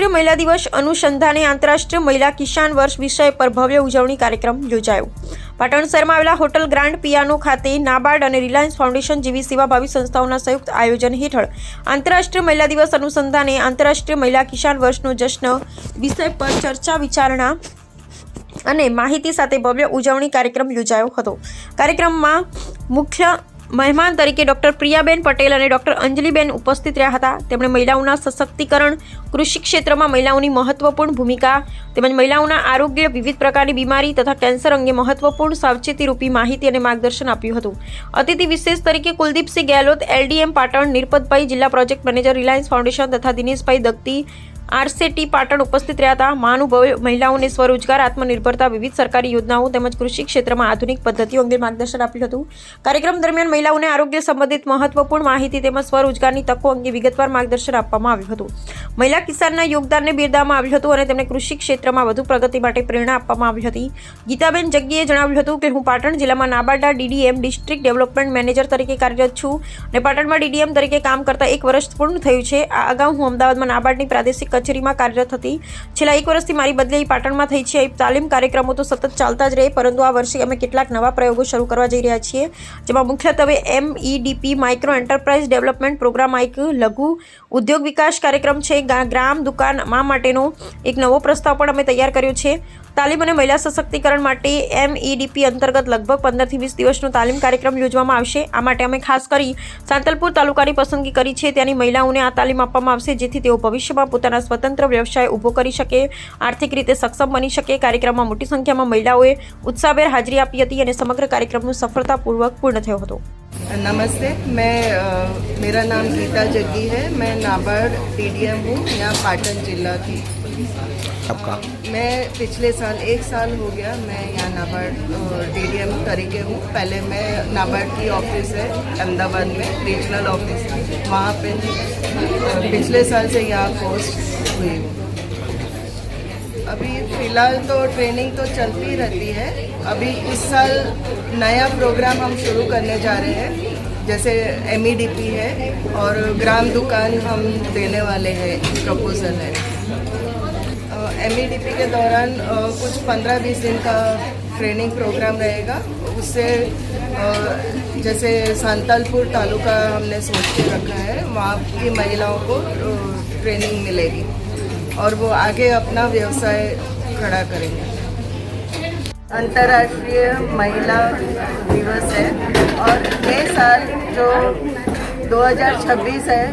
આંતરરાષ્ટ્રીય મહિલા દિવસ અનુસંધાને આંતરરાષ્ટ્રીય મહિલા કિસાન વર્ષ વિષય પર ભવ્ય ઉજવણી કાર્યક્રમ યોજાયો। પાટણ શહેરમાં આવેલા હોટલ ગ્રાન્ડ પિયાનો ખાતે નાબાર્ડ અને રિલાયન્સ ફાઉન્ડેશન જેવી સેવાભાવી સંસ્થાઓના સંયુક્ત આયોજન હેઠળ આંતરરાષ્ટ્રીય મહિલા દિવસ અનુસંધાને આંતરરાષ્ટ્રીય મહિલા કિસાન વર્ષનો જશ્ન વિષય પર ચર્ચા વિચારણા અને માહિતી સાથે ભવ્ય ઉજવણી કાર્યક્રમ યોજાયો હતો। કાર્યક્રમમાં મુખ્ય મહેમાન તરીકે ડૉક્ટર પ્રિયાબેન પટેલ અને ડૉક્ટર અંજલિબેન ઉપસ્થિત રહ્યા હતા। તેમણે મહિલાઓના સશક્તિકરણ, કૃષિ ક્ષેત્રમાં મહિલાઓની મહત્વપૂર્ણ ભૂમિકા તેમજ મહિલાઓના આરોગ્ય, વિવિધ પ્રકારની બીમારી તથા કેન્સર અંગે મહત્વપૂર્ણ સાવચેતીરૂપી માહિતી અને માર્ગદર્શન આપ્યું હતું। અતિથિ વિશેષ તરીકે કુલદીપસિંહ ગેહલોત, LDM પાટણ, નિરપતભાઈ જિલ્લા પ્રોજેક્ટ મેનેજર, રિલાયન્સ ફાઉન્ડેશન તથા દિનેશભાઈ દગતી, RCT પાટણ ઉપસ્થિત રહ્યા હતા। મહાનુભાવોએ મહિલાઓને સ્વરોજગાર, આત્મનિર્ભરતા, વિવિધ સરકારી યોજનાઓ તેમજ કૃષિ ક્ષેત્રમાં આધુનિક પદ્ધતિઓ અંગે માર્ગદર્શન આપ્યું હતું। કાર્યક્રમ દરમિયાન મહિલાઓને આરોગ્ય સંબંધિત મહત્વપૂર્ણ માહિતી તેમજ સ્વરોજગારની તકો અંગે વિગતવાર માર્ગદર્શન આપવામાં આવ્યું હતું। મહિલા કિસાનના યોગદાનને બિરદાવવામાં આવ્યું હતું અને તેમને કૃષિ ક્ષેત્રમાં વધુ પ્રગતિ માટે પ્રેરણા આપવામાં આવી હતી। ગીતાબેન જગ્ગીએ જણાવ્યું હતું કે હું પાટણ જિલ્લામાં નાબાર્ડના DDM ડિસ્ટ્રિક્ટ ડેવલપમેન્ટ મેનેજર તરીકે કાર્યરત છું અને પાટણમાં DDM તરીકે કામ કરતા 1 વર્ષ પૂર્ણ થયું છે। આ અગાઉ હું અમદાવાદમાં નાબાર્ડની પ્રાદેશિક કચેરીમાં કાર્યરત હતી। છેલ્લા 1 વર્ષથી મારી બદલી પાટણમાં થઈ છે। તાલીમ કાર્યક્રમો તો સતત ચાલતા જ રહે, પરંતુ આ વર્ષે અમે કેટલાક નવા પ્રયોગો શરૂ કરવા જઈ રહ્યા છીએ, જેમાં મુખ્યત્વે MEDP micro enterprise development programme એક લઘુ ઉદ્યોગ વિકાસ કાર્યક્રમ છે। ગ્રામ દુકાન માટેનો એક નવો પ્રસ્તાવ પણ અમે તૈયાર કર્યો છે। તાલીમ અને મહિલા સશક્તિકરણ માટે MEDP અંતર્ગત લગભગ 15 થી 20 દિવસનો તાલીમ કાર્યક્રમ યોજવામાં આવશે। આ માટે અમે ખાસ કરી સાંતલપુર તાલુકાની પસંદગી કરી છે। ત્યાંની મહિલાઓને આ તાલીમ આપવામાં આવશે, જેથી તેઓ ભવિષ્યમાં પોતાના સ્વતંત્ર વ્યવસાય ઊભો કરી શકે, આર્થિક રીતે સક્ષમ બની શકે। કાર્યક્રમમાં મોટી સંખ્યામાં મહિલાઓએ ઉત્સાહભેર હાજરી આપી હતી અને સમગ્ર કાર્યક્રમનું સફળતાપૂર્વક પૂર્ણ થયો હતો। नमस्ते, मेरा नाम गीता जग्गी है। मैं नाबार्ड DDM हूँ यहाँ पाटन जिला की। आपका? मैं पिछले साल 1 साल हो गया मैं यहाँ नाबार्ड DDM तरीके हूँ। पहले मैं नाबार्ड की ऑफिस है अहमदाबाद में, रीजनल ऑफिस, वहाँ पे पिछले साल से यहाँ पोस्ट हुई हूँ। अभी फ़िलहाल तो ट्रेनिंग तो चलती रहती है। अभी इस साल नया प्रोग्राम हम शुरू करने जा रहे हैं, जैसे MEDP है और ग्राम दुकान हम देने वाले हैं, प्रपोजल है। MEDP के दौरान कुछ 15-20 दिन का ट्रेनिंग प्रोग्राम रहेगा। उससे जैसे सांतलपुर तालुका हमने सोच के रखा है, वहाँ की महिलाओं को ट्रेनिंग मिलेगी और वो आगे अपना व्यवसाय खड़ा करेंगे। अंतर्राष्ट्रीय महिला दिवस है और ये साल जो 2026 है,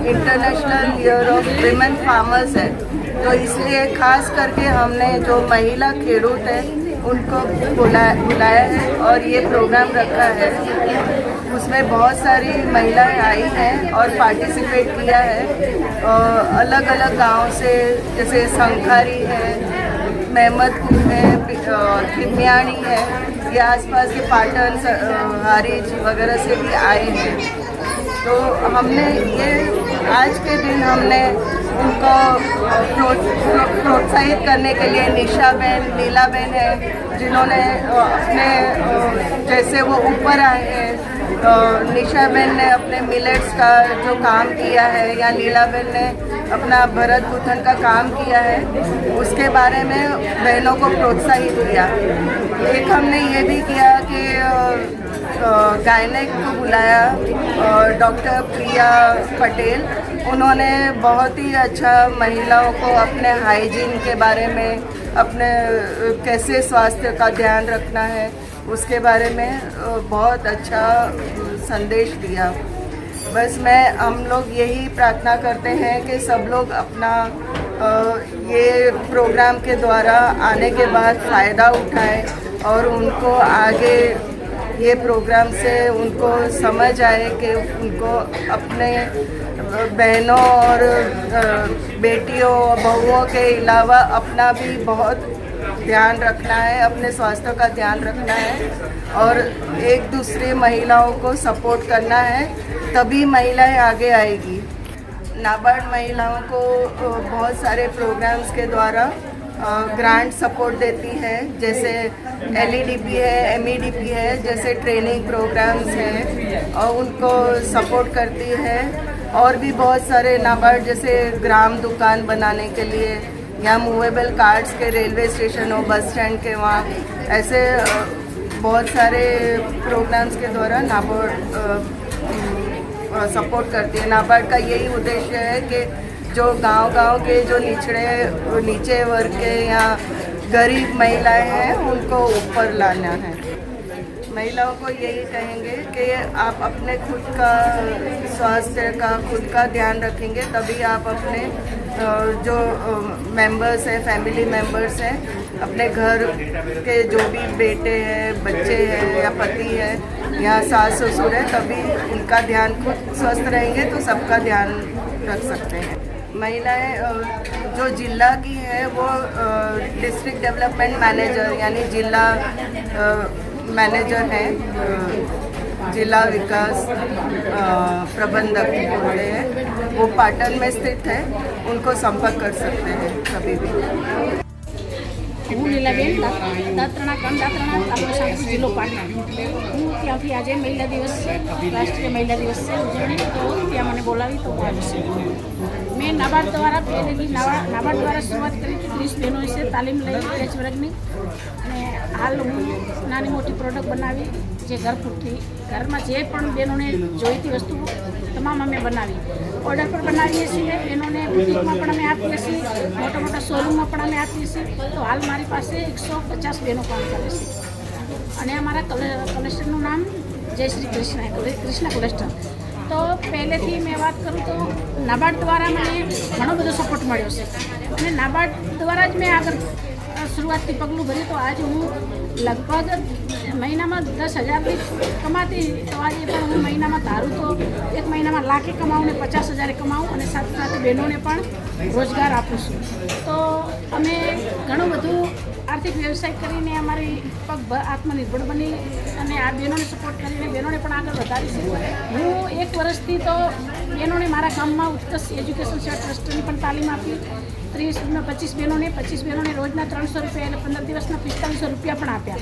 international year of women farmers है, तो इसलिए खास करके हमने जो महिला खेडूत है उनको बुलाया है और ये प्रोग्राम रखा है। उसमें बहुत सारी महिलाएं आई हैं और पार्टिसिपेट किया है। अलग अलग गांव से, जैसे संखारी है, मेहमदपुर है, खिम्याणी है, ये आसपास के पाटन, हारीज वगैरह से भी आए हैं। तो हमने ये आज के दिन हमने उनको प्रोत्साहित करने के लिए निशाबेन, नीलाबेन है, जिन्होंने अपने जैसे वो ऊपर आए हैं। निशाबेन ने अपने मिलेट्स का जो काम किया है, या नीलाबेन ने अपना भरत गुथन का काम किया है, उसके बारे में बहनों को प्रोत्साहित किया। एक हमने ये भी किया कि गायनेक को बुलाया, डॉक्टर प्रिया पटेल, उन्होंने बहुत ही अच्छा महिलाओं को अपने हाइजीन के बारे में, अपने कैसे स्वास्थ्य का ध्यान रखना है उसके बारे में बहुत अच्छा संदेश दिया। बस हम लोग यही प्रार्थना करते हैं कि सब लोग अपना ये प्रोग्राम के द्वारा आने के बाद फ़ायदा उठाएं और उनको आगे ये प्रोग्राम से उनको समझ आए कि उनको अपने बहनों और बेटियों, बहुओं के अलावा अपना भी बहुत ध्यान रखना है, अपने स्वास्थ्य का ध्यान रखना है और एक दूसरी महिलाओं को सपोर्ट करना है, तभी महिलाएं आगे आएगी। नाबार्ड महिलाओं को बहुत सारे प्रोग्राम्स के द्वारा ग्रांट सपोर्ट देती है, जैसे LEDP है, MEDP है, जैसे ट्रेनिंग प्रोग्राम्स हैं और उनको सपोर्ट करती है। और भी बहुत सारे नाबार्ड जैसे ग्राम दुकान बनाने के लिए या मूवेबल कार्ड्स के रेलवे स्टेशन हो, बस स्टैंड के वहाँ, ऐसे बहुत सारे प्रोग्राम्स के द्वारा नाबार्ड सपोर्ट करती है। नाबार्ड का यही उद्देश्य है कि जो गांव-गांव के जो नीचे वर्ग के या गरीब महिलाएं हैं उनको ऊपर लाना है। महिलाओं को यही कहेंगे कि आप अपने खुद का स्वास्थ्य का खुद का ध्यान रखेंगे तभी आप अपने जो मेंबर्स हैं, फैमिली मेंबर्स हैं, अपने घर के जो भी बेटे हैं, बच्चे हैं या पति है या सास ससुर है, तभी उनका ध्यान खुद स्वस्थ रहेंगे तो सबका ध्यान रख सकते हैं। महिलाएं जो जिला की है वो डिस्ट्रिक्ट डेवलपमेंट मैनेजर यानी जिला मैनेजर हैं, जिला विकास प्रबंधक होते हैं, वो पाटन में स्थित है, उनको संपर्क कर सकते हैं कभी भी। હું લીલાબેન દાત્રણા તાલુકો સાંસદ જિલ્લો પાટણ. હું ત્યાંથી આજે મહિલા દિવસ છે, રાષ્ટ્રીય મહિલા દિવસ છે ઉજવણી, તો ત્યાં મને બોલાવી તો હું આવી છું. મેં નાબાર્ડ દ્વારા પહેલેથી નાબાર્ડ દ્વારા શરૂઆત કરી હતી. 30 બહેનો છે તાલીમ લઈ પેચ વર્ગની, અને હાલ હું નાની મોટી પ્રોડક્ટ બનાવી જે ઘરપૂરતી ઘરમાં જે પણ બહેનોને જોઈતી વસ્તુ તમામ અમે બનાવી ઓર્ડર પર બનાવીએ છીએ. બહેનોને બુટિકમાં પણ અમે આપીએ છીએ, મોટા મોટા શોરૂમમાં પણ અમે આપીએ છીએ. તો હાલ મારી પાસે 150 બહેનો કામ કરે છે. અને અમારા કલેક્ટરનું નામ જય શ્રી કૃષ્ણ કલેક્ટર. તો પહેલેથી મેં વાત કરું તો નાબાર્ડ દ્વારા મને ઘણો બધો સપોર્ટ મળ્યો છે, અને નાબાર્ડ દ્વારા જ મેં આગળ શરૂઆતથી પગલું ભર્યું. તો આજે હું લગભગ મહિનામાં 10,000 કમાતી, તો આજે પણ હું મહિનામાં ધારું તો એક મહિનામાં લાખે કમાવું ને 50,000 કમાવું, અને સાથે સાથે બહેનોને પણ રોજગાર આપું છું. તો અમે ઘણું બધું આર્થિક વ્યવસાય કરીને અમારી પગ આત્મનિર્ભર બની અને આ બહેનોને સપોર્ટ કરીને બહેનોને પણ આગળ વધારી છે. હું 1 વર્ષથી તો બહેનોને મારા ગામમાં ઉત્કર્ષ એજ્યુકેશન સેવા ટ્રસ્ટની પણ તાલીમ આપી. 25 બહેનોને રોજના 300 રૂપિયા એટલે 15 દિવસના 4500 રૂપિયા પણ આપ્યા.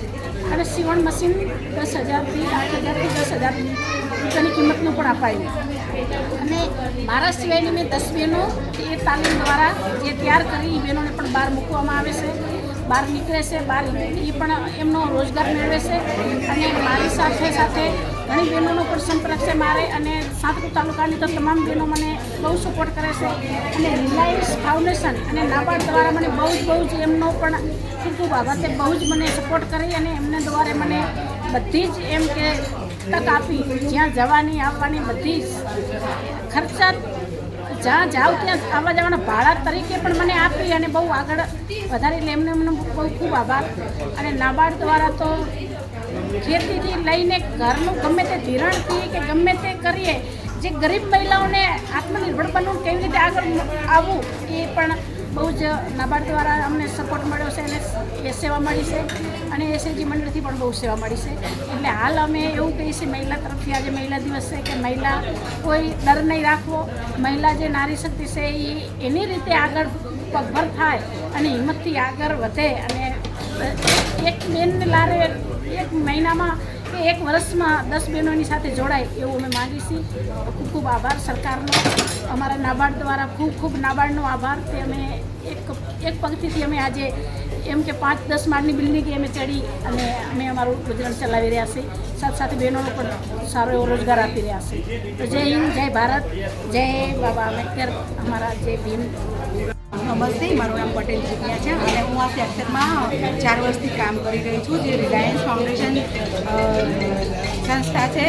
અને સીવણ મશીન 10,000થી 8,000થી 10,000 રૂપિયાની કિંમતનું પણ અપાયું. અને મારા સિવાયની મેં 10 બહેનો એ તાલીમ દ્વારા જે તૈયાર કરી એ બહેનોને પણ બહાર મૂકવામાં આવે છે, બહાર નીકળે છે, બહાર એ પણ એમનો રોજગાર મેળવે છે. અને મારી સાથે સાથે ઘણી બહેનોનો પણ સંપર્ક છે મારે, અને સાંતપુર તાલુકાની તો તમામ બહેનો મને બહુ સપોર્ટ કરે છે. અને રિલાયન્સ ફાઉન્ડેશન અને નાબાર્ડ દ્વારા મને બહુ જ એમનો પણ ખૂબ આભાર. તે બહુ જ મને સપોર્ટ કરી અને એમને દ્વારા મને બધી જ એમ કે તક આપી, જ્યાં જવાની આવવાની બધી જ ખર્ચા જ્યાં જાઓ ત્યાં આવવા જવાના ભાડા તરીકે પણ મને આપી અને બહુ આગળ વધારે, એટલે એમને બહુ ખૂબ આભાર. અને નાબાર્ડ દ્વારા તો ખેતીથી લઈને ઘરનું ગમે તે ધિરાણથી કે ગમે તે કરીએ, જે ગરીબ મહિલાઓને આત્મનિર્ભર બનવું, કેવી રીતે આગળ આવવું, એ પણ બહુ જ નાબાર્ડ દ્વારા અમને સપોર્ટ મળ્યો છે અને એ સેવા મળી છે. અને એસએજી મંડળથી પણ બહુ સેવા મળી છે. એટલે હાલ અમે એવું કહીએ છીએ મહિલા તરફથી, આજે મહિલા દિવસ છે, કે મહિલા કોઈ ડર નહીં રાખવો. મહિલા જે નારી શક્તિ છે એ એની રીતે આગળ પગભર થાય અને હિંમતથી આગળ વધે, અને એક બેનને લારે એક મહિનામાં કે 1 વર્ષમાં 10 બહેનોની સાથે જોડાય એવું અમે માગીએ છીએ. ખૂબ ખૂબ આભાર સરકારનો, અમારા નાબાર્ડ દ્વારા ખૂબ નાબાર્ડનો આભાર. તે અમે એક પગથીથી અમે આજે એમ કે 5-10 માળની બિલ્ડિંગે અમે ચડી અને અમે અમારું ગુજરાન ચલાવી રહ્યા છીએ. સાથે સાથે બહેનોનો પણ સારો એવો રોજગાર આપી રહ્યા છે. તો જય હિન્દ, જય ભારત, જય બાબા આંબેડકર, અમારા જય ભીમ. નમસ્તે, મારું નામ પટેલ જીજ્ઞા છે અને હું આ સેક્ટરમાં 4 વર્ષથી કામ કરી રહી છું. જે રિલાયન્સ ફાઉન્ડેશન સંસ્થા છે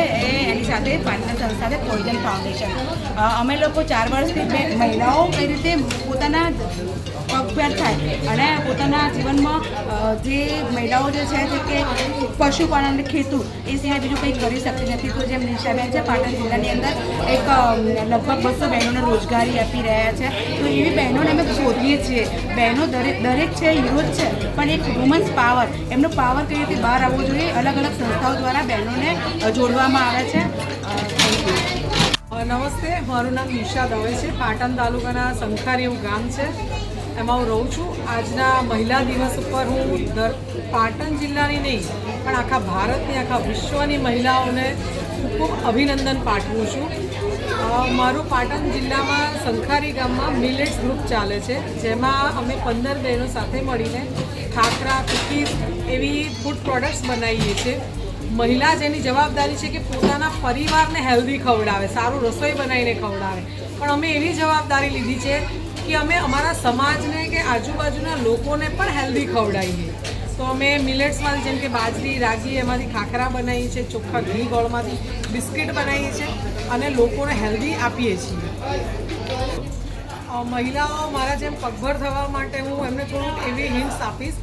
એની સાથે પાર્ટનર સંસ્થા છે પોઈઝન ફાઉન્ડેશન. અમે લોકો 4 વર્ષથી મહિલાઓ કઈ રીતે પોતાના પગભર થાય અને પોતાના જીવનમાં જે મહિલાઓ જે છે કે પશુપાલન અને ખેતું એ સિવાય બીજું કંઈ કરી શકતી નથી. તો જેમ નિશાબેન છે પાટણ જિલ્લાની અંદર એક લગભગ 200 બહેનોને રોજગારી આપી રહ્યા છે. તો એવી બહેનોને અમે શોધીએ છીએ. બહેનો દરેક છે હીરો જ છે, પણ એક વુમન્સ પાવર, એમનો પાવર કઈ રીતે બહાર આવવો જોઈએ, અલગ અલગ સંસ્થાઓ દ્વારા બહેનોને જોડવામાં આવે છે. નમસ્તે, મારું નામ નિશા દવે છે. પાટણ તાલુકાના સંખારી એવું ગામ છે, એમાં હું રહું છું. આજના મહિલા દિવસ ઉપર હું પાટણ જિલ્લાની નહીં પણ આખા ભારતની, આખા વિશ્વની મહિલાઓને ખૂબ ખૂબ અભિનંદન પાઠવું છું। મારું પાટણ જિલ્લામાં સંખારી ગામમાં મિલેટ્સ ગ્રુપ ચાલે છે, જેમાં અમે 15 બહેનો સાથે મળીને ખાખરા, કૂકીઝ એવી ફૂડ પ્રોડક્ટ્સ બનાવીએ છીએ। મહિલા જેની જવાબદારી છે કે પોતાના પરિવારને હેલ્ધી ખવડાવે, સારું રસોઈ બનાવીને ખવડાવે, પણ અમે એવી જવાબદારી લીધી છે કે અમે અમારા સમાજને કે આજુબાજુના લોકોને પણ હેલ્ધી ખવડાવીએ। તો અમે મિલેટ્સમાંથી જેમ કે બાજરી, રાગી એમાંથી ખાખરા બનાવીએ છીએ, ચોખ્ખા ઘી ગોળમાંથી બિસ્કિટ બનાવીએ છીએ અને લોકોને હેલ્ધી આપીએ છીએ। મહિલાઓ મારા જેમ પગભર થવા માટે હું એમને થોડુંક એવી હિન્ટ્સ આપીશ,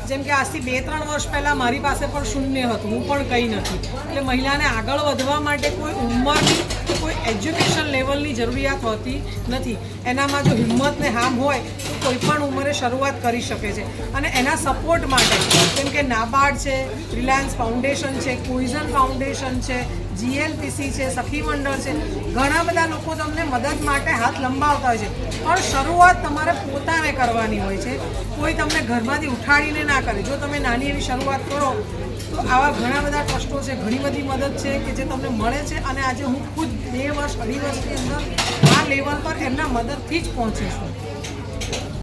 જેમ કે આજથી 2-3 વર્ષ પહેલાં મારી પાસે પણ શૂન્ય હતું, હું પણ કંઈ નથી। એટલે મહિલાને આગળ વધવા માટે કોઈ ઉંમરની કે કોઈ એજ્યુકેશન લેવલની જરૂરિયાત હોતી નથી। એનામાં જો હિંમત ને હામ હોય તો કોઈ પણ ઉંમરે શરૂઆત કરી શકે છે। અને એના સપોર્ટ માટે જેમ કે નાબાર્ડ છે, રિલાયન્સ ફાઉન્ડેશન છે, કોઇઝન ફાઉન્ડેશન છે, GLPC છે, સખી મંડળ છે, ઘણા બધા લોકો તમને મદદ માટે હાથ લંબાવતા હોય છે, પણ શરૂઆત તમારે પોતાને કરવાની હોય છે। કોઈ તમને ઘરમાંથી ઉઠાડીને ના કરે। જો તમે નાની એવી શરૂઆત કરો તો આવા ઘણા બધા ટ્રસ્ટો છે, ઘણી બધી મદદ છે કે જે તમને મળે છે। અને આજે હું ખુદ 2 વર્ષ 2.5 વર્ષની અંદર આ લેવલ પર એમના મદદથી જ પહોંચી છું।